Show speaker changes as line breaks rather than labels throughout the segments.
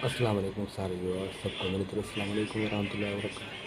अस्सलाम वालेकुम सारे व्यूअर्स सबको मेरी तरफ अस्सलाम वालेकुम रहमतुल्लाहि व बरकातहू।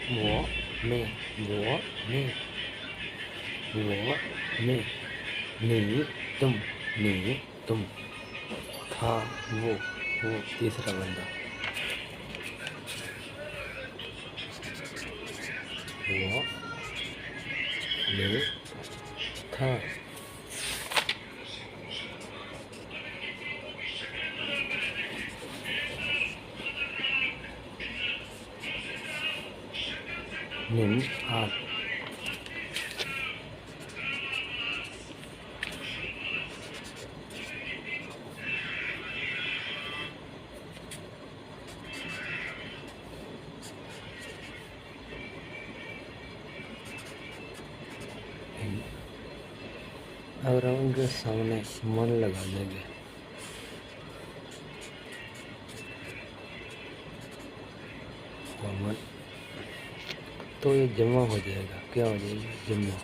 वो मैं वो मैं वो मैं नहीं तुम नहीं तुम था वो तीसरा बंदा वो मैं था निम आप अगर हम उनके सामने मन लगा देंगे और मन तो ये जमा हो जाएगा। क्या हो जाएगा? जमा।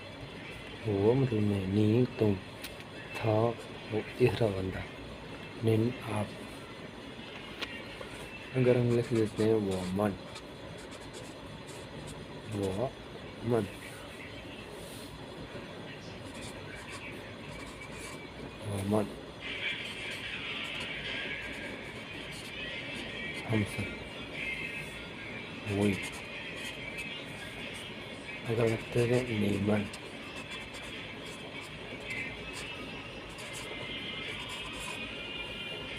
वो मतलब मैं नहीं तुम था वो तीसरा बंदा निन आप। अगर हम लिख देते हैं वो मन वो मन वो मन हम सब वही। अगर लिखते हैं नीमन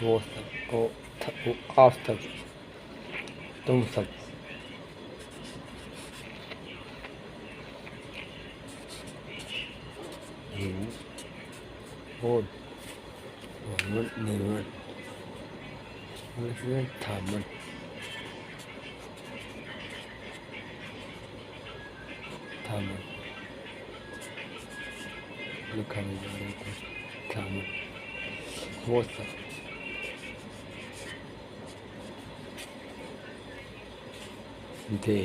वो सब वो आप सब तुम सब you वो मन नीमन लिखते थामन थामन लिखा नहीं जा रहा है थामन वो सब दे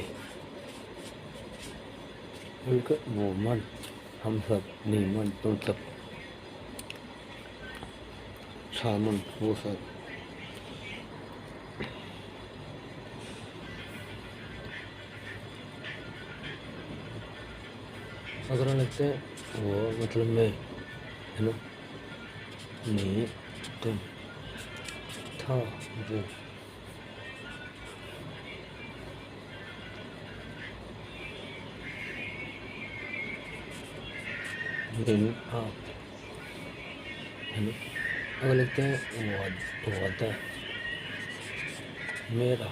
उनका वो मन हम सब नीमन तुम सब छामन वो सब। अगर हम लिखते हैं वो मतलब मैं है ना नहीं तुम था वो दिन आप है ना। अगर लिखते हैं वादा मेरा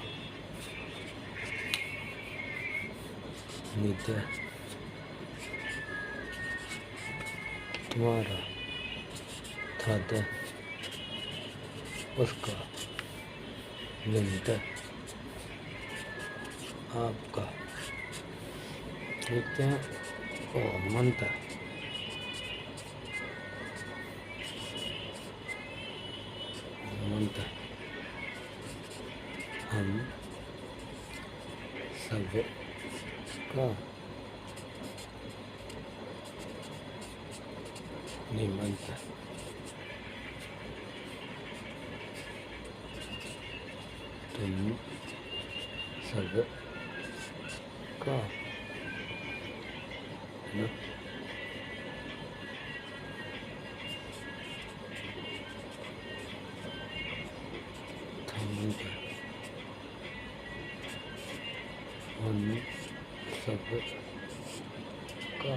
नित्य तुम्हारा था उसका नित्य आपका। लिखते हैं ओ मनता मनता हम सब का निमंत्रण तुम सब का का।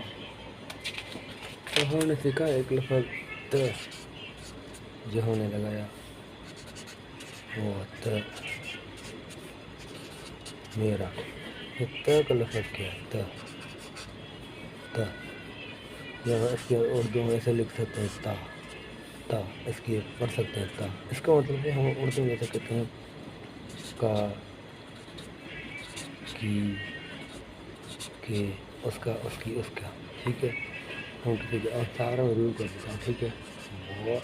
तो हमने सीखा एक लफ्ज़ त, जो हमने लगाया वो त मेरा। ये त का लफ्ज़ क्या है? त त या इसके उर्दू में ऐसे लिख सकते हैं ता ता, इसकी पढ़ सकते हैं ता। इसका मतलब है हम उर्दू में ऐसे कहते हैं का, की, के, उसका, उसकी, उसका। ठीक है, हम किसी के सारा रिव्यू कर देता हूँ। ठीक है, वो,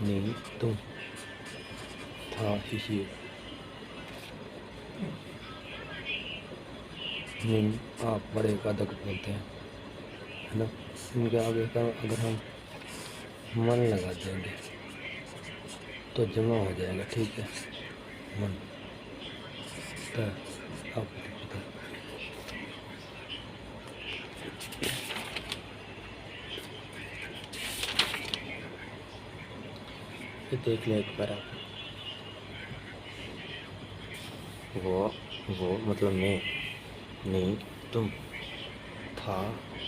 नी, तुम, था, ये, नीम, आप बड़े का अदक बोलते हैं, है ना। इनके आगे का अगर हम मन लगा देंगे तो जमा हो जाएगा। ठीक है, मन त, आप पता। ये देख ले एक बार आप। वो मतलब मैं, नहीं तुम, था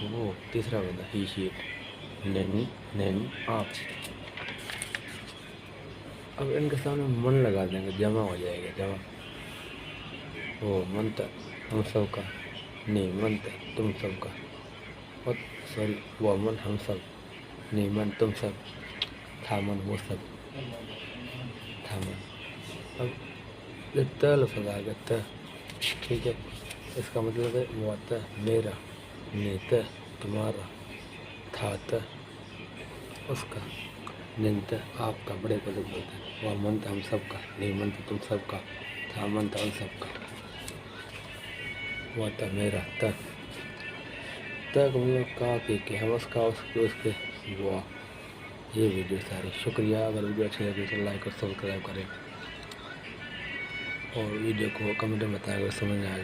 वो, तीसरा बंदा ही शीट, नैनी नैनी आप। अब इनके सामने मन लगा देंगे, जमा हो जाएगा। जमा, वो मन था हम सब का, नहीं मन था तुम सब का, और सॉरी वो मन हम सब, नहीं मन तुम सब, था मन वो सब, था मन। अब ये त लफ्ज़ आ गया त। ठीक है, इसका मतलब है वो त मेरा, नहीं त तुम्हारा, था त उसका, नहीं त आपका, बड़े को बोलते हैं। वह मन था हम सबका, नहीं मन था तुम सबका, था मन था उन सबका, वह था मेरा त का मतलब का के हम उसका, उसके उसके वो। ये वीडियो सारी शुक्रिया। अगर वीडियो अच्छी लगी तो लाइक और सब्सक्राइब करें और वीडियो को कमेंट में बताएं अगर समझ में आए।